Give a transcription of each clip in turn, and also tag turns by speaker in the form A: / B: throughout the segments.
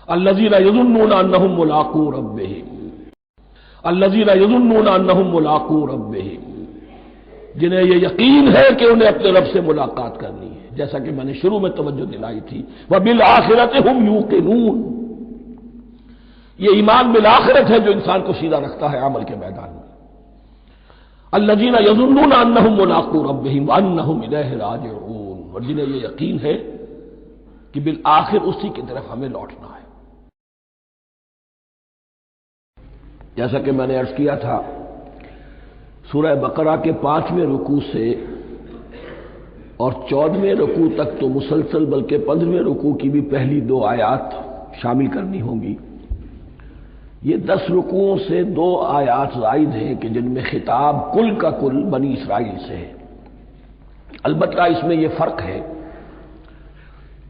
A: الذین یظنون انہم ملاقو ربہم، الذین یظنون انہم ملاقو ربہم، جنہیں یہ یقین ہے کہ انہیں اپنے رب سے ملاقات کرنی ہے، جیسا کہ میں نے شروع میں توجہ دلائی تھی، وبالآخرۃ ہم یوقنون، یہ ایمان بالآخرت ہے جو انسان کو سیدھا رکھتا ہے عمل کے میدان میں۔ الذین یظنون انہم ملاقو ربہم وانہم الیہ راجعون، اور جنہیں یہ یقین ہے کہ بالآخر اسی کی طرف ہمیں لوٹنا ہے۔ جیسا کہ میں نے عرض کیا تھا، سورہ بقرہ کے 5ویں رکوع سے اور 14ویں رکوع تک تو مسلسل، بلکہ 15ویں رکوع کی بھی پہلی 2 آیات شامل کرنی ہوں گی۔ یہ 10 رکوعوں سے 2 آیات زائد ہیں کہ جن میں خطاب کل کا کل بنی اسرائیل سے ہے۔ البتہ اس میں یہ فرق ہے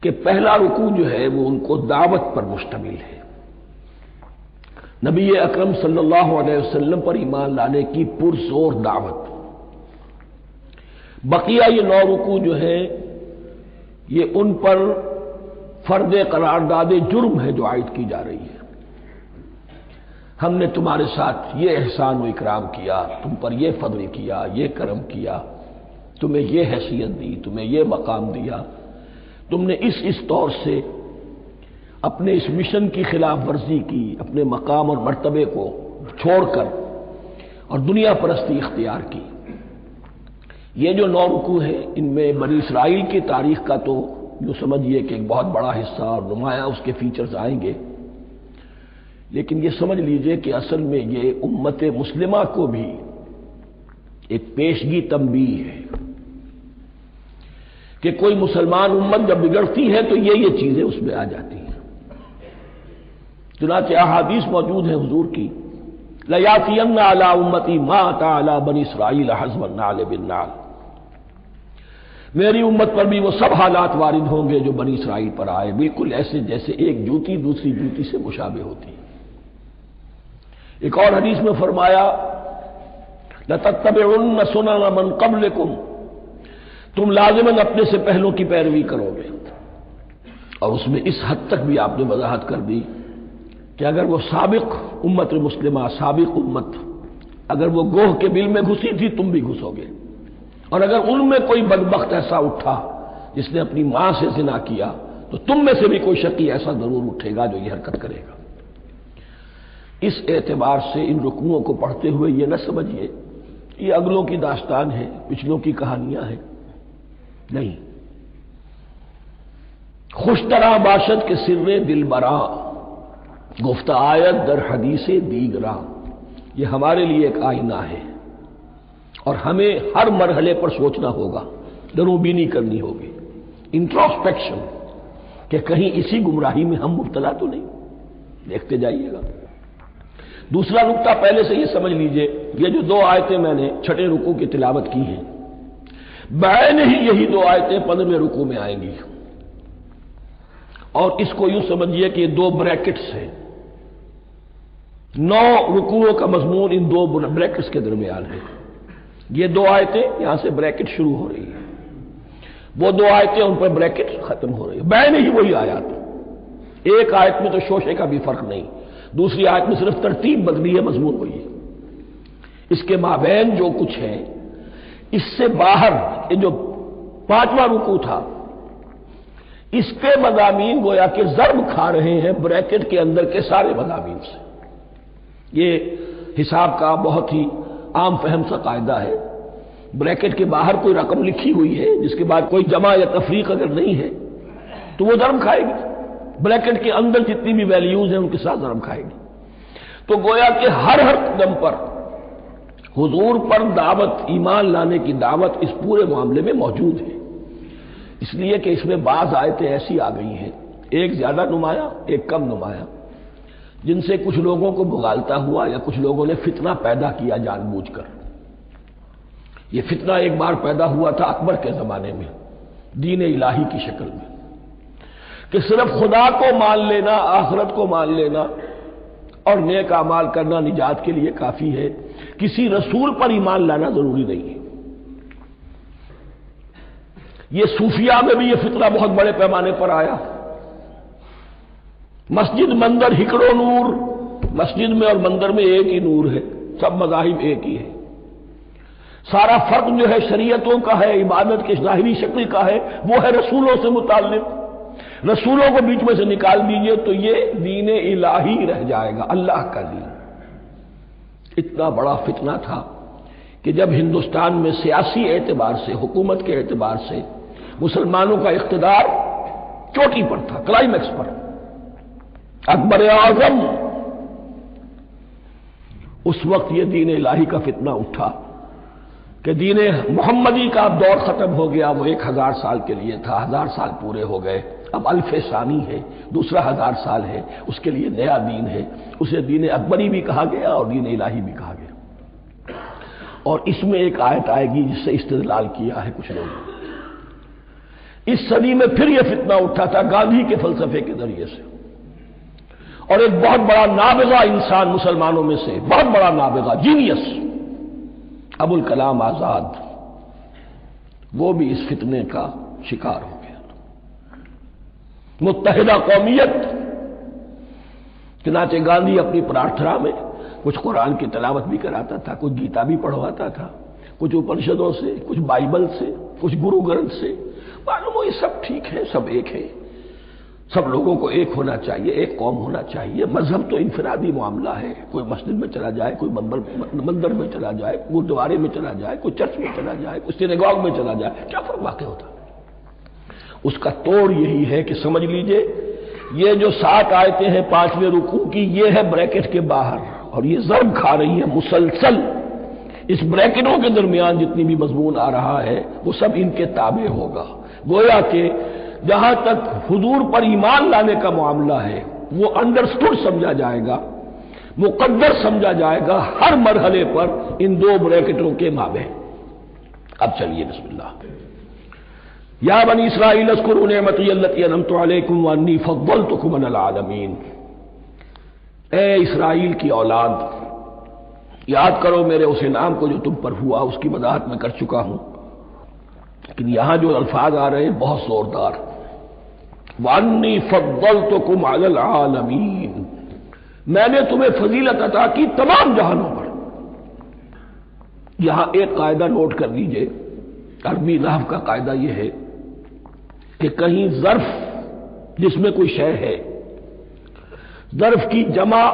A: کہ پہلا رکوع جو ہے وہ ان کو دعوت پر مشتمل ہے، نبی اکرم صلی اللہ علیہ وسلم پر ایمان لانے کی پرزور دعوت۔ بقیہ یہ 9 رکوع جو ہے یہ ان پر فرض قرارداد جرم ہے جو عائد کی جا رہی ہے۔ ہم نے تمہارے ساتھ یہ احسان و اکرام کیا، تم پر یہ فضل کیا، یہ کرم کیا، تمہیں یہ حیثیت دی، تمہیں یہ مقام دیا، تم نے اس طور سے اپنے اس مشن کی خلاف ورزی کی، اپنے مقام اور مرتبے کو چھوڑ کر اور دنیا پرستی اختیار کی۔ یہ جو 9 رکوع ہیں ان میں بنی اسرائیل کی تاریخ کا تو جو سمجھیے کہ ایک بہت بڑا حصہ اور نمایاں اس کے فیچرز آئیں گے، لیکن یہ سمجھ لیجئے کہ اصل میں یہ امت مسلمہ کو بھی ایک پیشگی تنبیہ ہے کہ کوئی مسلمان امت جب بگڑتی ہے تو یہ چیزیں اس میں آ جاتی ہیں۔ چنانچہ احادیث موجود ہیں حضور کی، لَيَأْتِيَنَّ عَلَىٰ أُمَّتِي مَا أَتَىٰ عَلَىٰ بَنِي إِسْرَائِيلَ حَزْوَ النَّعْلِ بِالنَّعْلِ، میری امت پر بھی وہ سب حالات وارد ہوں گے جو بنی اسرائیل پر آئے، بالکل ایسے جیسے ایک جوتی دوسری جوتی سے مشابہ ہوتی ہے۔ ایک اور حدیث میں فرمایا لَتَتَّبِعُنَّ سُنَنَ مَن قَبْلِكُمْ، تم لازماً اپنے سے پہلوں کی پیروی کرو گے۔ اور اس میں اس حد تک بھی آپ نے وضاحت کر دی کہ اگر وہ سابق امت مسلمہ، سابق امت، اگر وہ گوہ کے بل میں گھسی تھی تم بھی گھسو گے، اور اگر ان میں کوئی بدبخت ایسا اٹھا جس نے اپنی ماں سے زنا کیا تو تم میں سے بھی کوئی شقی ایسا ضرور اٹھے گا جو یہ حرکت کرے گا۔ اس اعتبار سے ان رکوعوں کو پڑھتے ہوئے یہ نہ سمجھیے یہ اگلوں کی داستان ہے، پچھلوں کی کہانیاں ہیں، نہیں۔ خوش طرح باشد کے سر دل برا، گفت آیت در حدیث دیگراں، یہ ہمارے لیے ایک آئینہ ہے اور ہمیں ہر مرحلے پر سوچنا ہوگا، درو بینی کرنی ہوگی، انٹروسپیکشن، کہ کہیں اسی گمراہی میں ہم مبتلا تو نہیں، دیکھتے جائیے گا۔ دوسرا نقطہ پہلے سے یہ سمجھ لیجئے، یہ جو 2 آیتیں میں نے 6 رکوع کی تلاوت کی ہیں، بعین ہی یہی 2 آیتیں 15ویں رکوع میں آئیں گی، اور اس کو یوں سمجھیے کہ یہ 2 بریکٹس ہیں، 9 رکوعوں کا مضمون ان 2 بریکٹس کے درمیان ہے۔ یہ 2 آیتیں یہاں سے بریکٹ شروع ہو رہی ہیں، وہ 2 آیتیں ان پر بریکٹ ختم ہو رہی ہیں، بعین ہی وہی آیات، ایک آیت میں تو شوشے کا بھی فرق نہیں، دوسری آیت میں صرف ترتیب بدلی ہے، مضمون وہی ہے۔ اس کے مابین جو کچھ ہے، اس سے باہر یہ جو 5واں رکوع تھا اس کے مضامین گویا کہ ضرب کھا رہے ہیں بریکٹ کے اندر کے سارے مضامین سے۔ یہ حساب کا بہت ہی عام فہم سا قاعدہ ہے، بریکٹ کے باہر کوئی رقم لکھی ہوئی ہے جس کے بعد کوئی جمع یا تفریق اگر نہیں ہے تو وہ ضرب کھائے گی، بریکٹ کے اندر جتنی بھی ویلیوز ہیں ان کے ساتھ ضرب کھائے گی۔ تو گویا کہ ہر قدم پر حضور پر دعوت، ایمان لانے کی دعوت اس پورے معاملے میں موجود ہے، اس لیے کہ اس میں بعض آیتیں ایسی آ گئی ہیں، ایک زیادہ نمایاں ایک کم نمایاں، جن سے کچھ لوگوں کو بغالتا ہوا یا کچھ لوگوں نے فتنہ پیدا کیا جان بوجھ کر۔ یہ فتنہ ایک بار پیدا ہوا تھا اکبر کے زمانے میں دین الہی کی شکل میں، کہ صرف خدا کو مان لینا، آخرت کو مان لینا اور نیک اعمال کرنا نجات کے لیے کافی ہے، کسی رسول پر ایمان لانا ضروری نہیں ہے۔ یہ صوفیہ میں بھی یہ فتنہ بہت بڑے پیمانے پر آیا، مسجد مندر ہکڑو نور، مسجد میں اور مندر میں ایک ہی نور ہے، سب مذاہب ایک ہی ہے۔ سارا فرق جو ہے شریعتوں کا ہے، عبادت کے ظاہری شکل کا ہے، وہ ہے رسولوں سے متعلق۔ رسولوں کو بیچ میں سے نکال دیجئے تو یہ دین الہی رہ جائے گا، اللہ کا دین۔ اتنا بڑا فتنہ تھا کہ جب ہندوستان میں سیاسی اعتبار سے، حکومت کے اعتبار سے مسلمانوں کا اقتدار چوٹی پر تھا، کلائمیکس پر، اکبر اعظم، اس وقت یہ دین الہی کا فتنہ اٹھا کہ دین محمدی کا اب دور ختم ہو گیا، وہ 1000 سال کے لیے تھا، 1000 سال پورے ہو گئے، اب الف ثانی ہے، دوسرا 1000 سال ہے، اس کے لیے نیا دین ہے، اسے دین اکبری بھی کہا گیا اور دین الہی بھی کہا گیا۔ اور اس میں ایک آیت آئے گی جس سے استدلال کیا ہے کچھ لوگوں نے۔ اس صدی میں پھر یہ فتنہ اٹھا تھا گاندھی کے فلسفے کے ذریعے سے، اور ایک بہت بڑا نابغہ انسان مسلمانوں میں سے، بہت بڑا نابغہ، جینیس، ابوالکلام آزاد، وہ بھی اس فتنے کا شکار ہو گیا۔ متحدہ قومیت، چنانچہ گاندھی اپنی پرارتھنا میں کچھ قرآن کی تلاوت بھی کراتا تھا، کچھ گیتا بھی پڑھواتا تھا، کچھ اپنشدوں سے، کچھ بائبل سے، کچھ گرو گرنتھ سے، معلوم ہو یہ سب ٹھیک ہے، سب ایک ہے، سب لوگوں کو ایک ہونا چاہیے، ایک قوم ہونا چاہیے، مذہب تو انفرادی معاملہ ہے، کوئی مسجد میں چلا جائے، کوئی مندر میں چلا جائے، گردوارے میں چلا جائے، کوئی چرچ میں چلا جائے، کوئی سینیگاگ میں چلا جائے، کیا فرق واقع ہوتا ہے؟ اس کا توڑ یہی ہے کہ سمجھ لیجئے یہ جو 7 آیتیں ہیں 5ویں رکوع کی، یہ ہے بریکٹ کے باہر، اور یہ ضرب کھا رہی ہے مسلسل۔ اس بریکٹوں کے درمیان جتنی بھی مضمون آ رہا ہے وہ سب ان کے تابع ہوگا، گویا کہ جہاں تک حضور پر ایمان لانے کا معاملہ ہے وہ انڈرسٹوڈ سمجھا جائے گا، مقدر سمجھا جائے گا ہر مرحلے پر ان 2 بریکٹوں کے مابین۔ اب چلیے بسم اللہ۔ یا بنی اسرائیل اذکروا نعمتی التی انعمت علیکم وانی فضلتکم علی العالمین، اے اسرائیل کی اولاد، یاد کرو میرے اس انعام کو جو تم پر ہوا، اس کی وضاحت میں کر چکا ہوں، لیکن یہاں جو الفاظ آ رہے ہیں بہت زوردار، وَأَنِّي فَضَّلْتُكُمْ عَلَى الْعَالَمِينَ، میں نے تمہیں فضیلت عطا کی تمام جہانوں پر۔ یہاں ایک قاعدہ نوٹ کر لیجئے، عربی نحو کا قاعدہ یہ ہے کہ کہیں ظرف جس میں کوئی شے ہے، ظرف کی جمع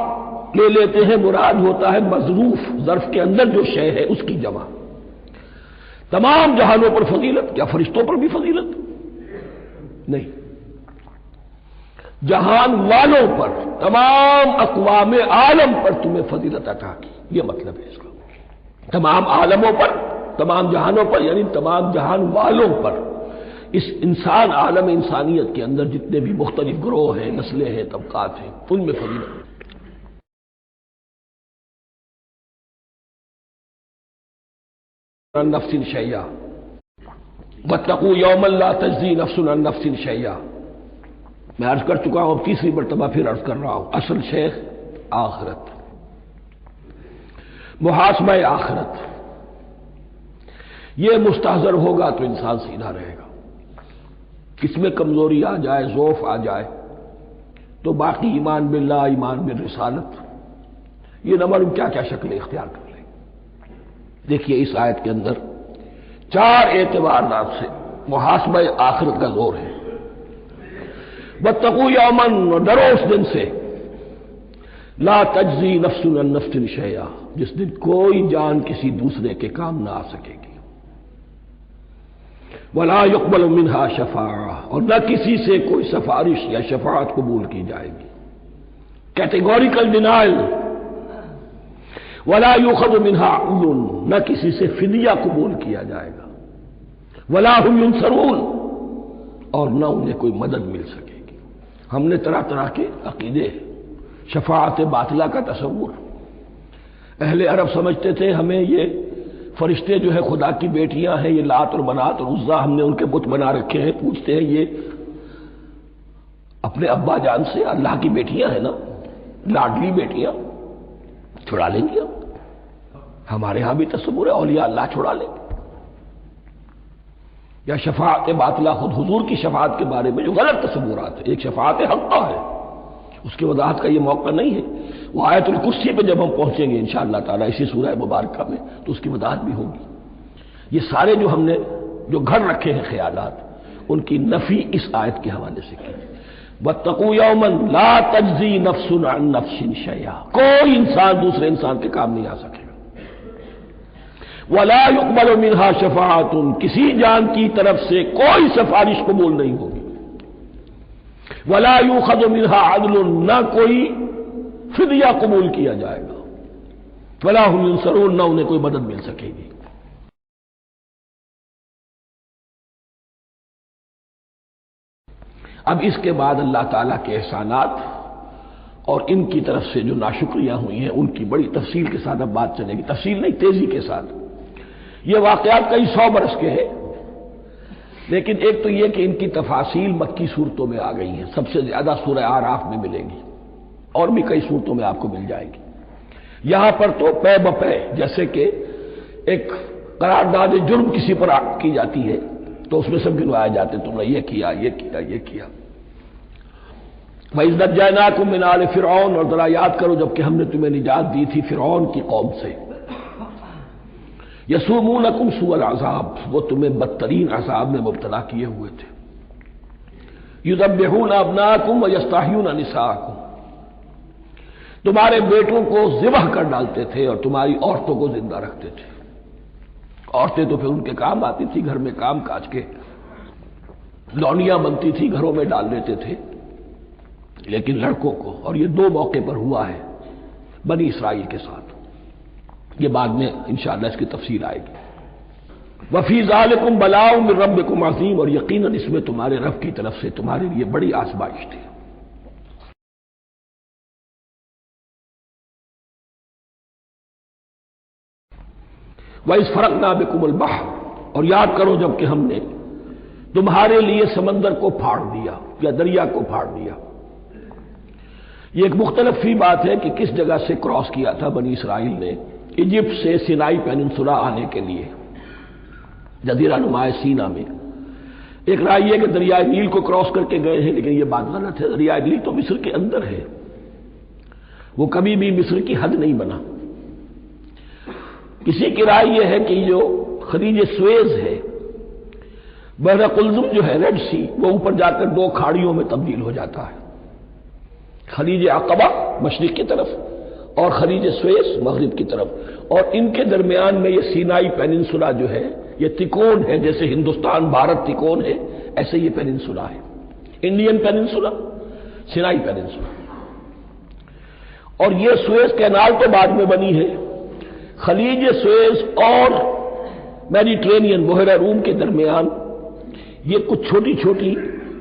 A: لے لیتے ہیں، مراد ہوتا ہے مظروف، ظرف کے اندر جو شے ہے اس کی جمع۔ تمام جہانوں پر فضیلت، کیا فرشتوں پر بھی فضیلت؟ نہیں، جہان والوں پر، تمام اقوام عالم پر تمہیں فضیلت عطا کی، یہ مطلب ہے اس کا۔ تمام عالموں پر، تمام جہانوں پر، یعنی تمام جہان والوں پر، اس انسان عالم انسانیت کے اندر جتنے بھی مختلف گروہ ہیں، نسلیں ہیں، طبقات ہیں، ان میں فضیلت۔ نفس شیئا واتقوا یوما لا تجزی نفس عن نفس شیئا، میں عرض کر چکا ہوں، اب تیسری مرتبہ پھر عرض کر رہا ہوں، اصل شیخ آخرت، محاسبہ آخرت، یہ مستحضر ہوگا تو انسان سیدھا رہے گا۔ کس میں کمزوری آ جائے، ضعف آ جائے، تو باقی ایمان باللہ، ایمان بالرسالت، یہ نہ معلوم کیا کیا شکلیں اختیار کر لیں۔ دیکھیے اس آیت کے اندر 4 اعتبارات سے محاسبہ آخرت کا زور ہے۔ واتقوا یوما، ڈرو اس دن سے، لا تجزی نفس عن نفس شیئا، جس دن کوئی جان کسی دوسرے کے کام نہ آ سکے گی، ولا يقبل منها شفاعہ، اور نہ کسی سے کوئی سفارش یا شفاعت قبول کی جائے گی، کیٹیگوریکل ڈینائل، ولا يؤخذ منها عدل، نہ کسی سے فدیہ قبول کیا جائے گا، ولا هم ينصرون، اور نہ انہیں کوئی مدد مل سکے گی۔ ہم نے طرح طرح کے عقیدے، شفاعت باطلہ کا تصور، اہل عرب سمجھتے تھے ہمیں یہ فرشتے جو ہے خدا کی بیٹیاں ہیں، یہ لات اور منات اور عزا، ہم نے ان کے بت بنا رکھے ہیں، پوچھتے ہیں یہ اپنے ابا جان سے اللہ کی بیٹیاں ہیں نا، لاڈلی بیٹیاں، چھڑا لیں گے ہمارے ہاں بھی تصور ہے اولیاء اللہ چھڑا لیں گے۔ یا شفاعت باطلہ، خود حضور کی شفاعت کے بارے میں جو غلط تصورات ہیں، ایک شفاعت حقہ ہے اس کی وضاحت کا یہ موقع نہیں ہے. وہ آیت الکرسی پہ جب ہم پہنچیں گے انشاءاللہ تعالیٰ اسی سورہ مبارکہ میں تو اس کی وضاحت بھی ہوگی. یہ سارے جو ہم نے جو گھڑ رکھے ہیں خیالات ان کی نفی اس آیت کے حوالے سے کی. واتقوا یوما لا تجزی نفس عن نفس شیئا، کوئی انسان دوسرے انسان کے کام نہیں آ سکے گا. ولا يقبل منها شفاعۃ، کسی جان کی طرف سے کوئی سفارش قبول نہیں ہوگی. ولا يؤخذ منها عدل، نہ کوئی فدیہ قبول کیا جائے گا. ولا هم ينصرون، نہ انہیں کوئی مدد مل سکے گی. اب اس کے بعد اللہ تعالیٰ کے احسانات اور ان کی طرف سے جو ناشکریاں ہوئی ہیں ان کی بڑی تفصیل کے ساتھ اب بات چلے گی. تفصیل نہیں، تیزی کے ساتھ. یہ واقعات کئی 100 برس کے ہیں، لیکن ایک تو یہ کہ ان کی تفاصیل مکی صورتوں میں آ گئی ہیں. سب سے زیادہ سورہ اعراف میں ملے گی اور بھی کئی صورتوں میں آپ کو مل جائے گی. یہاں پر تو پے بپے جیسے کہ ایک قرارداد جرم کسی پر کی جاتی ہے تو اس میں سب گنوائے جاتے، تم نے یہ کیا یہ کیا یہ کیا. وَإِذْ نَجَّيْنَاكُم مِّنْ آلِ فِرْعَوْنَ، اور ذرا یاد کرو جب کہ ہم نے تمہیں نجات دی تھی فرعون کی قوم سے. یسومونکم سوء العذاب، وہ تمہیں بدترین عذاب میں مبتلا کیے ہوئے تھے. یذبحون ابناءکم ویستحیون نساءکم، تمہارے بیٹوں کو ذبح کر ڈالتے تھے اور تمہاری عورتوں کو زندہ رکھتے تھے. عورتیں تو پھر ان کے کام آتی تھی، گھر میں کام کاج کے لونیاں بنتی تھی، گھروں میں ڈال دیتے تھے. لیکن لڑکوں کو، اور یہ 2 موقع پر ہوا ہے بنی اسرائیل کے ساتھ. یہ بعد میں انشاءاللہ اس کی تفصیل آئے گی. وفی ذالکم بلاء من ربکم عظیم، اور یقیناً اس میں تمہارے رب کی طرف سے تمہارے لیے بڑی آزمائش تھی. وَإِذْ فَرَقْنَا بِكُمُ الْبَحْرَ، اور یاد کرو جب کہ ہم نے تمہارے لیے سمندر کو پھاڑ دیا یا دریا کو پھاڑ دیا. یہ ایک مختلف فی بات ہے کہ کس جگہ سے کراس کیا تھا بنی اسرائیل نے ایجپٹ سے سینائی پیننسولا آنے کے لیے جزیرہ نما سینا میں. ایک رائے یہ کہ دریائے نیل کو کراس کر کے گئے ہیں، لیکن یہ بات غلط ہے. دریائے نیل تو مصر کے اندر ہے، وہ کبھی بھی مصر کی حد نہیں بنا. کسی کی رائے یہ ہے کہ جو خلیج سویز ہے، بحر قلزم جو ہے ریڈ سی، وہ اوپر جا کر 2 کھاڑیوں میں تبدیل ہو جاتا ہے. خلیج عقبہ مشرق کی طرف اور خلیج سویز مغرب کی طرف، اور ان کے درمیان میں یہ سینائی پیننسولا جو ہے یہ تکون ہے. جیسے ہندوستان بھارت تکون ہے، ایسے یہ پیننسولا ہے. Indian peninsula, Sinai peninsula. اور یہ سویز کینال تو بعد میں بنی ہے. خلیج سویز اور میڈیٹرینین بحیرہ روم کے درمیان یہ کچھ چھوٹی چھوٹی،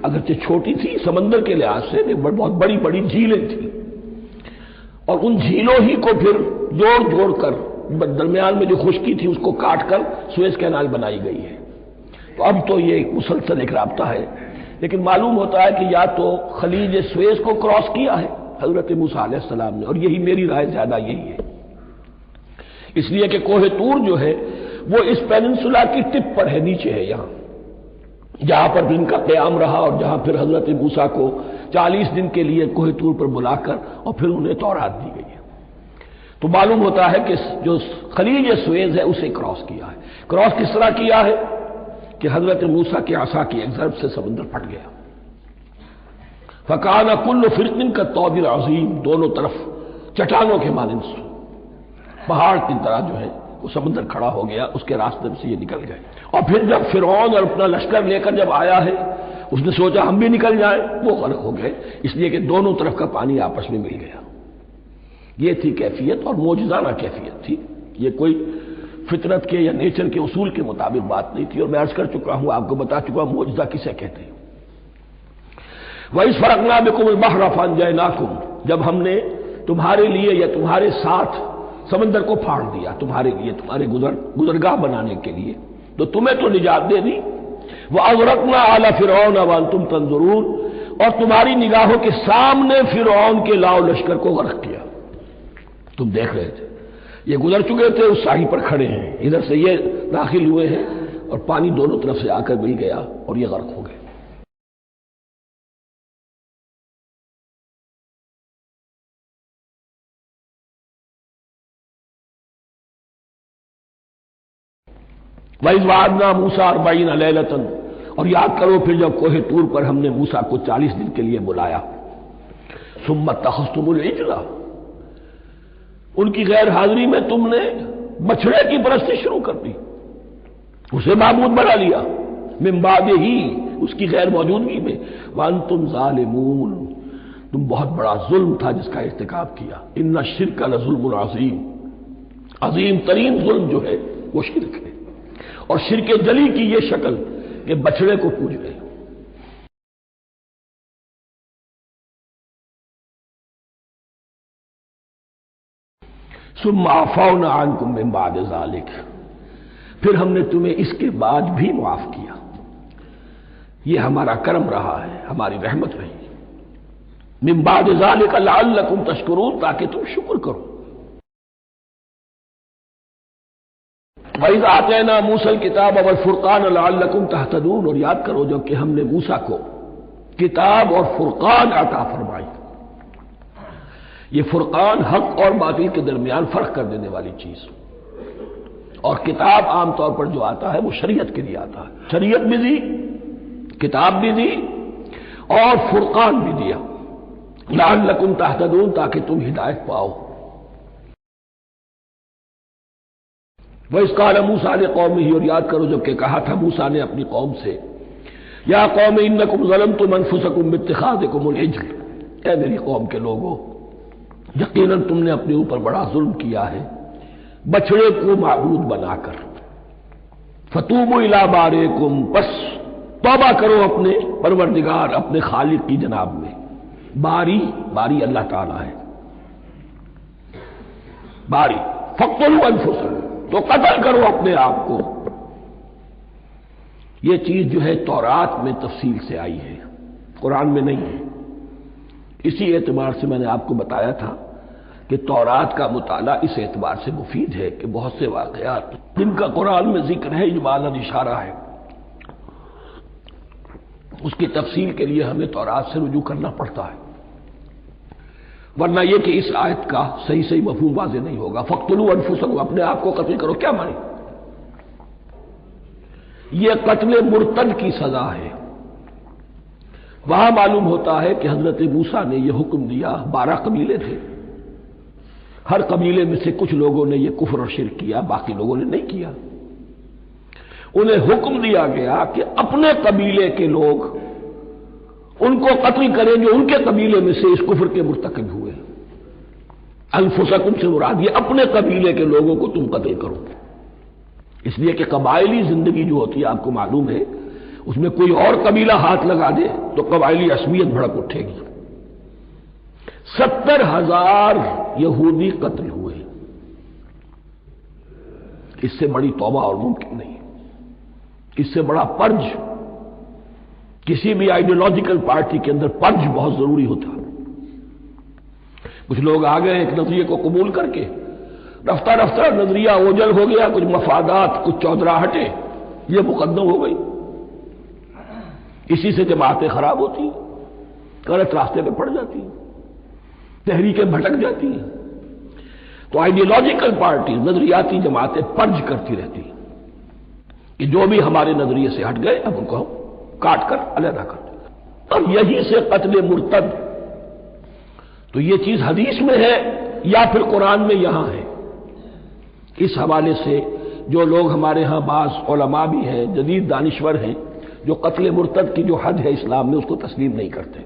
A: اگرچہ چھوٹی تھی سمندر کے لحاظ سے، بہت بڑی بڑی جھیلیں تھیں. اور ان جھیلوں ہی کو پھر جوڑ جوڑ کر درمیان میں جو خشکی تھی اس کو کاٹ کر سویز کینال بنائی گئی ہے. تو اب تو یہ مسلسل ایک رابطہ ہے. لیکن معلوم ہوتا ہے کہ یا تو خلیج سویز کو کراس کیا ہے حضرت موسیٰ علیہ السلام نے، اور یہی میری رائے زیادہ یہی ہے، اس لیے کہ کوہ طور جو ہے وہ اس پیننسولا کی ٹپ پر ہے، نیچے ہے یہاں، جہاں پر ان کا قیام رہا اور جہاں پھر حضرت موسیٰ کو 40 دن کے لیے کوہ طور پر بلا کر اور پھر انہیں تورات دی گئی ہے. تو معلوم ہوتا ہے کہ جو خلیج سویز ہے اسے کراس کیا ہے. کراس کس طرح کیا ہے کہ حضرت موسیٰ کی عصا کی ایک ضرب سے سمندر پھٹ گیا. فَكَانَ كُلُّ فِرْقٍ كَالطَّوْدِ الْعَظِيمِ، دونوں طرف چٹانوں کے مانند پہاڑ کی طرح جو ہے وہ سمندر کھڑا ہو گیا، اس کے راستے سے یہ نکل گئے. اور پھر جب فرعون اور اپنا لشکر لے کر جب آیا ہے اس نے سوچا ہم بھی نکل جائیں، وہ غرق ہو گئے، اس لیے کہ دونوں طرف کا پانی آپس میں مل گیا. یہ تھی کیفیت، اور معجزانہ کیفیت تھی. یہ کوئی فطرت کے یا نیچر کے اصول کے مطابق بات نہیں تھی. اور میں عرض کر چکا ہوں، آپ کو بتا چکا ہوں معجزہ کسے کہتے ہیں. وَإِذْ فَرَقْنَا بِكُمُ الْبَحْرَ فَأَنْجَيْنَاكُمْ، جب ہم نے تمہارے لیے یا تمہارے ساتھ سمندر کو پھاڑ دیا، تمہارے لیے، تمہارے گزرگاہ بنانے کے لیے، تو تمہیں تو نجات دے دی. وَأَغْرَقْنَا آلَ فِرْعَوْنَ وَأَنْتُمْ تَنظُرُونَ، اور تمہاری نگاہوں کے سامنے فرعون کے لاؤ لشکر کو غرق کیا، تم دیکھ رہے تھے. یہ گزر چکے تھے، اس ساحل پر کھڑے ہیں، ادھر سے یہ داخل ہوئے ہیں اور پانی دونوں طرف سے آ کر مل گیا اور یہ غرق ہو گئے. وَإِذْ وَعَدْنَا مُوسَىٰ 40 لَيْلَةً، اور یاد کرو پھر جب کوہ طور پر ہم نے موسیٰ کو 40 دن کے لیے بلایا. ثُمَّ اتَّخَذْتُمُ الْعِجْلَ، ان کی غیر حاضری میں تم نے بچڑے کی پرستی شروع کر دی، اسے معبود بنا لیا. من بعدہ، اس کی غیر موجودگی میں. وَأَنْتُمْ ظَالِمُونَ، تم بہت بڑا ظلم تھا جس کا ارتکاب کیا. إِنَّ الشِّرْكَ لَظُلْمٌ عَظِيمٌ، عظیم ترین ظلم جو ہے وہ شرک ہے. اور شرک جلی کی یہ شکل کہ بچڑے کو پوج رہے. ثم عفونا عنکم من بعد ذلک، پھر ہم نے تمہیں اس کے بعد بھی معاف کیا. یہ ہمارا کرم رہا ہے، ہماری رحمت رہی. من بعد ذلک لعلکم تشکرون، تاکہ تم شکر کرو. وَإِذْ آتَيْنَا مُوسَى الْكِتَابَ وَالْفُرْقَانَ لَعَلَّكُمْ تَهْتَدُونَ، اور یاد کرو جب کہ ہم نے موسیٰ کو کتاب اور فرقان عطا فرمائی. یہ فرقان حق اور باطل کے درمیان فرق کر دینے والی چیز. اور کتاب عام طور پر جو آتا ہے وہ شریعت کے لیے آتا ہے. شریعت بھی دی، کتاب بھی دی، اور فرقان بھی دیا. لعلکم تہتدون، تاکہ تم ہدایت پاؤ. وَإِذْ قَالَ مُوسَىٰ لِقَوْمِهِ، اور یاد کرو جب کہ کہا تھا موسیٰ نے اپنی قوم سے، یا قوم انکم ظلمتم انفسکم باتخاذکم العجل، اے میری قوم کے لوگوں، یقیناً تم نے اپنے اوپر بڑا ظلم کیا ہے بچڑے کو معبود بنا کر. فتوبوا الی بارئکم، پس توبہ کرو اپنے پروردگار، اپنے خالق کی جناب میں. باری اللہ تعالیٰ ہے. باری فاقتلوا انفسکم، تو قتل کرو اپنے آپ کو. یہ چیز جو ہے تورات میں تفصیل سے آئی ہے، قرآن میں نہیں ہے. اسی اعتبار سے میں نے آپ کو بتایا تھا کہ تورات کا مطالعہ اس اعتبار سے مفید ہے کہ بہت سے واقعات جن کا قرآن میں ذکر ہے، اجمالاً اشارہ ہے، اس کی تفصیل کے لیے ہمیں تورات سے رجوع کرنا پڑتا ہے. ورنہ یہ کہ اس آیت کا صحیح مفہوم واضح نہیں ہوگا. فاقتلوا انفسکم، اپنے آپ کو قتل کرو، کیا مانی؟ یہ قتل مرتد کی سزا ہے. وہاں معلوم ہوتا ہے کہ حضرت موسیٰ نے یہ حکم دیا. 12 قبیلے تھے، ہر قبیلے میں سے کچھ لوگوں نے یہ کفر اور شرک کیا، باقی لوگوں نے نہیں کیا. انہیں حکم دیا گیا کہ اپنے قبیلے کے لوگ ان کو قتل کریں جو ان کے قبیلے میں سے اس کفر کے مرتکب ہوئے. انفسکم سے مراد یہ اپنے قبیلے کے لوگوں کو تم قتل کرو. اس لیے کہ قبائلی زندگی جو ہوتی ہے آپ کو معلوم ہے، اس میں کوئی اور قبیلہ ہاتھ لگا دے تو قبائلی عصبیت بھڑک اٹھے گی. 70,000 یہودی قتل ہوئے. اس سے بڑی توبہ اور ممکن نہیں، اس سے بڑا پرج. کسی بھی آئیڈیولوجیکل پارٹی کے اندر پرج بہت ضروری ہوتا. کچھ لوگ آ گئے ایک نظریے کو قبول کر کے، رفتہ رفتہ نظریہ اوجل ہو گیا، کچھ مفادات، کچھ چودراہٹیں، یہ مقدم ہو گئی. اسی سے جماعتیں خراب ہوتی ہیں، غلط راستے پہ پڑ جاتی ہیں، تحریکیں بھٹک جاتی ہیں. تو آئیڈیولوجیکل پارٹی، نظریاتی جماعتیں پرج کرتی رہتی ہیں کہ جو بھی ہمارے نظریے سے ہٹ گئے اب ان کو ہم کاٹ کر علیحدہ کر دیں. اور یہی سے قتل مرتد. تو یہ چیز حدیث میں ہے یا پھر قرآن میں یہاں ہے. اس حوالے سے جو لوگ ہمارے ہاں بعض علماء بھی ہیں، جدید دانشور ہیں، جو قتل مرتد کی جو حد ہے اسلام میں اس کو تسلیم نہیں کرتے.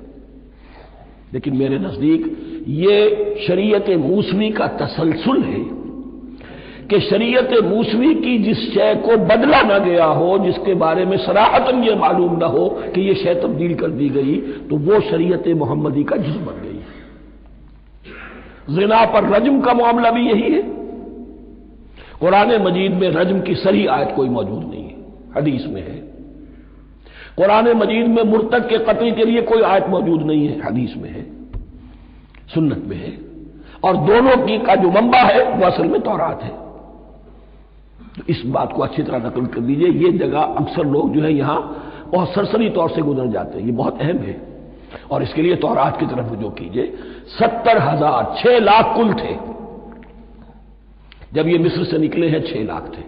A: لیکن میرے نزدیک یہ شریعت موسوی کا تسلسل ہے کہ شریعت موسوی کی جس شے کو بدلا نہ گیا ہو، جس کے بارے میں صراحتاً یہ معلوم نہ ہو کہ یہ شے تبدیل کر دی گئی، تو وہ شریعت محمدی کا جز بن گئی. زنا پر رجم کا معاملہ بھی یہی ہے. قرآن مجید میں رجم کی صریح آیت کوئی موجود نہیں ہے، حدیث میں ہے. قرآن مجید میں مرتد کے قتل کے لیے کوئی آیت موجود نہیں ہے، حدیث میں ہے، سنت میں ہے. اور دونوں کی کا جو منبع ہے وہ اصل میں تورات ہے. تو اس بات کو اچھی طرح نقل کر دیجئے. یہ جگہ اکثر لوگ جو ہے یہاں بہت سرسری طور سے گزر جاتے ہیں، یہ بہت اہم ہے. اور اس کے لیے تورات کی طرف رجوع کیجئے. 70,000، 6 لاکھ کل تھے. جب یہ مصر سے نکلے ہیں 6 لاکھ تھے.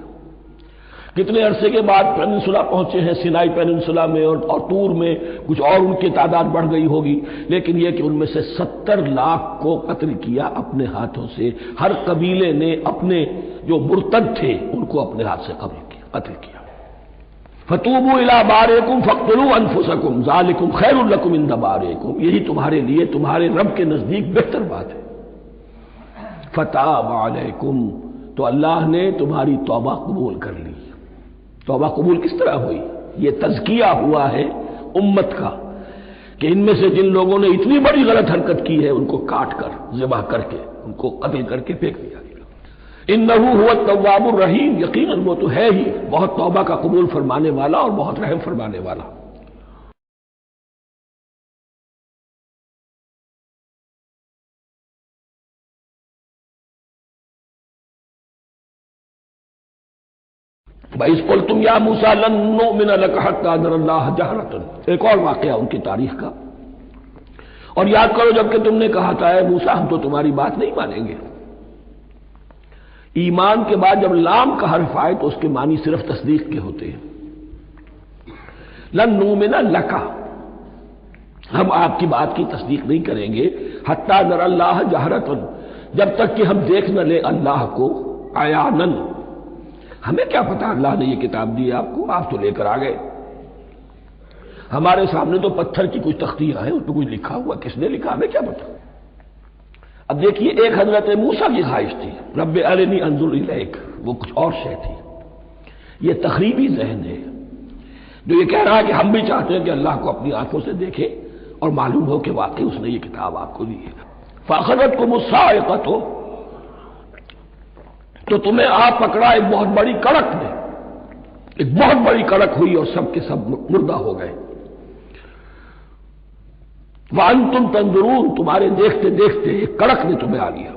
A: کتنے عرصے کے بعد پیننسولا پہنچے ہیں، سینائی پیننسولا میں اور طور میں، کچھ اور ان کی تعداد بڑھ گئی ہوگی، لیکن یہ کہ ان میں سے 70 لاکھ کو قتل کیا اپنے ہاتھوں سے۔ ہر قبیلے نے اپنے جو مرتد تھے ان کو اپنے ہاتھ سے قتل کیا۔ فتوبوا الی بارئکم فاقتلوا انفسکم ذالکم خیر لکم عند بارئکم، یہی تمہارے لیے تمہارے رب کے نزدیک بہتر بات ہے۔ فتاب علیکم، تو اللہ نے تمہاری توبہ قبول کر لی۔ توبہ قبول کس طرح ہوئی؟ یہ تزکیہ ہوا ہے امت کا کہ ان میں سے جن لوگوں نے اتنی بڑی غلط حرکت کی ہے ان کو کاٹ کر، ذبح کر کے، ان کو قتل کر کے پھینک دیا گیا۔ انہ هو التواب الرحیم، یقیناً وہ تو ہے ہی بہت توبہ کا قبول فرمانے والا اور بہت رحم فرمانے والا۔ بھائی قلتم یا موسیٰ لن نؤمن لک حتی نری اللہ جہرۃ، ایک اور واقعہ ان کی تاریخ کا۔ اور یاد کرو جب کہ تم نے کہا تھا اے موسیٰ ہم تو تمہاری بات نہیں مانیں گے۔ ایمان کے بعد جب لام کا حرف آئے تو اس کے معنی صرف تصدیق کے ہوتے ہیں۔ لن نؤمن لک، ہم آپ کی بات کی تصدیق نہیں کریں گے، حتی نری اللہ جہرۃ، جب تک کہ ہم دیکھ نہ لیں اللہ کو عیاناً۔ ہمیں کیا پتا اللہ نے یہ کتاب دی آپ کو، آپ تو لے کر آ گئے۔ ہمارے سامنے تو پتھر کی کچھ تختیاں ہیں، اس پہ کچھ لکھا ہوا، کس نے لکھا ہمیں کیا پتا۔ اب دیکھیے ایک حضرت موسیٰ کی خواہش تھی رب ارنی انظر الیک، وہ کچھ اور شے تھی۔ یہ تخریبی ذہن ہے جو یہ کہہ رہا ہے کہ ہم بھی چاہتے ہیں کہ اللہ کو اپنی آنکھوں سے دیکھیں اور معلوم ہو کہ واقعی اس نے یہ کتاب آپ کو دی ہے۔ فاخذتکم الصاعقۃ، تو تمہیں آپ پکڑا ایک بہت بڑی کڑک نے، ایک بہت بڑی کڑک ہوئی اور سب کے سب مردہ ہو گئے۔ وانتم تنظرون، تمہارے دیکھتے دیکھتے ایک کڑک نے تمہیں آ لیا۔